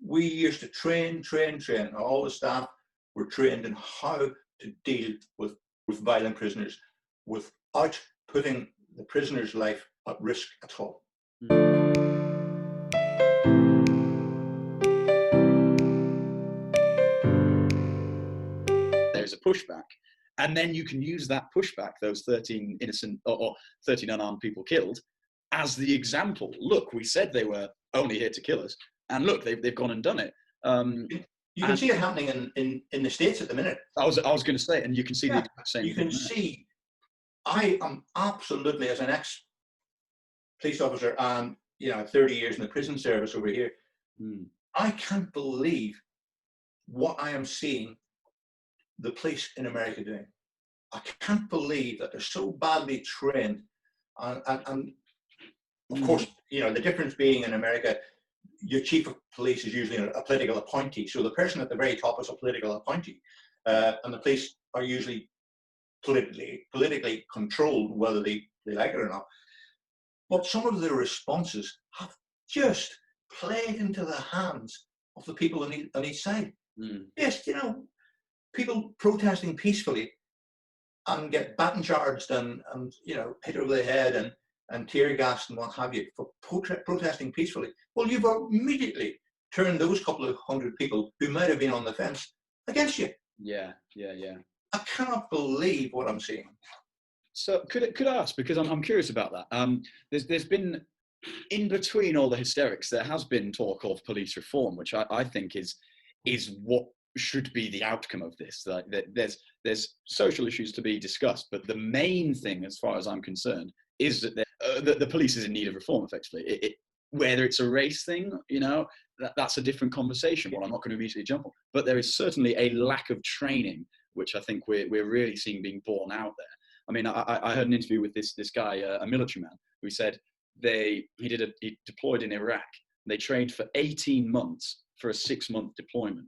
we used to train. All the staff were trained in how to deal with violent prisoners without putting the prisoner's life at risk at all. There's a pushback. And then you can use that pushback, those 13 innocent or 13 unarmed people killed, as the example. Look, we said they were only here to kill us. And look, they've gone and done it. You can see it happening in the States at the minute. I was going to say, and you can see the exact same you thing can see, I am absolutely, as an ex-police officer and 30 years in the prison service over here, I can't believe what I am seeing the police in America doing. I can't believe that they're so badly trained, and of course, the difference being in America, your chief of police is usually a political appointee, so the person at the very top is a political appointee, and the police are usually politically controlled, whether they like it or not. But some of the responses have just played into the hands of the people on each side. Yes, people protesting peacefully and get baton charged and hit over the head and tear gassed and what have you for protesting peacefully. Well, you've immediately turned those couple of hundred people who might have been on the fence against you. Yeah. I cannot believe what I'm seeing. So could I ask, because I'm curious about that. There's been, in between all the hysterics, there has been talk of police reform, which I think is what should be the outcome of this. Like, there's social issues to be discussed, but the main thing, as far as I'm concerned, is that the police is in need of reform. Effectively, whether it's a race thing, that's a different conversation. Well, I'm not going to immediately jump on, but there is certainly a lack of training, which I think we're really seeing being borne out there. I mean, I heard an interview with this guy, a military man, who said he deployed in Iraq. They trained for 18 months for a 6-month deployment.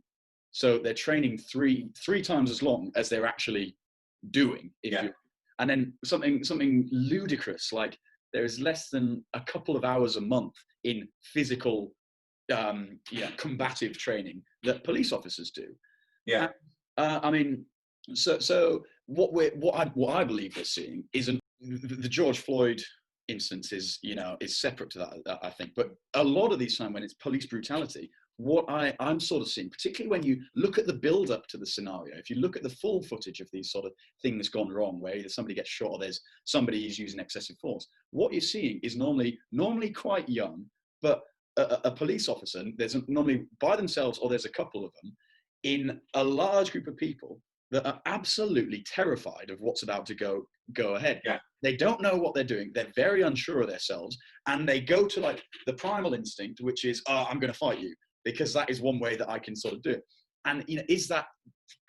So they're training three times as long as they're actually doing. And then something ludicrous, like there is less than a couple of hours a month in physical, combative training that police officers do. Yeah. I mean, so what I believe we're seeing is the George Floyd instance is separate to that, I think. But a lot of these times when it's police brutality, what I'm sort of seeing, particularly when you look at the build up to the scenario, if you look at the full footage of these sort of things gone wrong, where either somebody gets shot or there's somebody who's using excessive force, what you're seeing is normally quite young, but a police officer, there's normally by themselves or there's a couple of them in a large group of people that are absolutely terrified of what's about to go ahead. Yeah. They don't know what they're doing. They're very unsure of themselves, and they go to like the primal instinct, which is, I'm going to fight you, because that is one way that I can sort of do it. And is that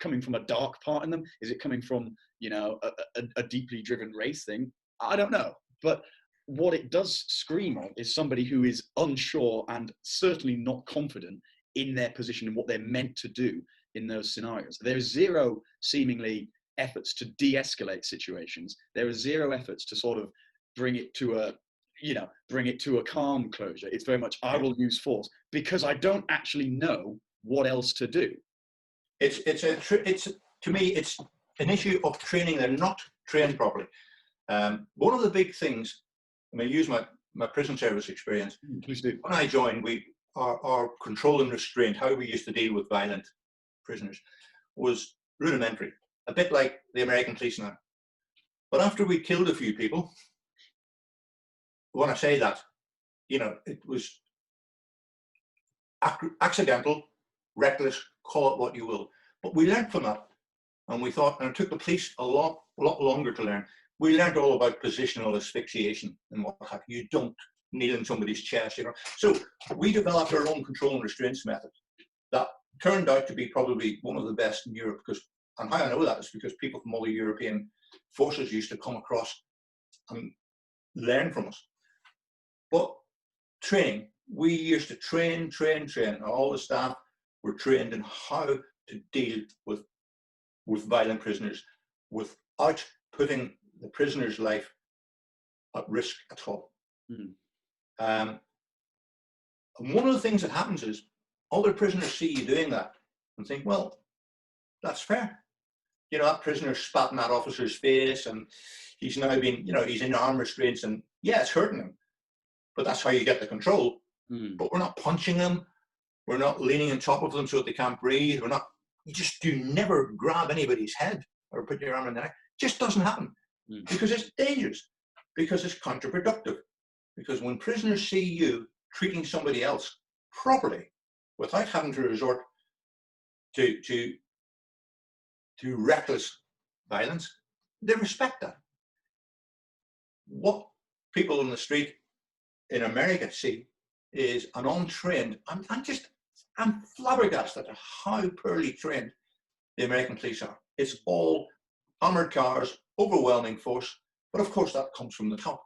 coming from a dark part in them? Is it coming from a deeply driven race thing? I don't know. But what it does scream of is somebody who is unsure and certainly not confident in their position and what they're meant to do in those scenarios. There's zero seemingly efforts to de-escalate situations. There are zero efforts to sort of bring it to a calm closure. It's very much, I will use force because I don't actually know what else to do. To me, it's an issue of training. They're not trained properly. One of the big things, I'm going to use my prison service experience. Please do. When I joined, our control and restraint, how we used to deal with violent prisoners, was rudimentary, a bit like the American police now. But after we killed a few people, when I say that, it was accidental, reckless, call it what you will. But we learned from that, and we thought, and it took the police a lot longer to learn. We learned all about positional asphyxiation and what have you. You don't kneel in somebody's chest, So we developed our own control and restraints method that turned out to be probably one of the best in Europe. And how I know that is because people from all the European forces used to come across and learn from us. But training, we used to train. All the staff were trained in how to deal with violent prisoners without putting the prisoner's life at risk at all. And one of the things that happens is other prisoners see you doing that and think, well, that's fair. You know, that prisoner spat in that officer's face and he's now been, you know, he's in arm restraints and yeah, it's hurting him. But that's how you get the control. But we're not punching them. We're not leaning on top of them so that they can't breathe. You never grab anybody's head or put your arm in their neck. It just doesn't happen because it's dangerous, because it's counterproductive. Because when prisoners see you treating somebody else properly without having to resort to reckless violence, they respect that. What people on the street in America see is an untrained, I'm flabbergasted at how poorly trained the American police are. It's all armored cars, overwhelming force, but of course that comes from the top.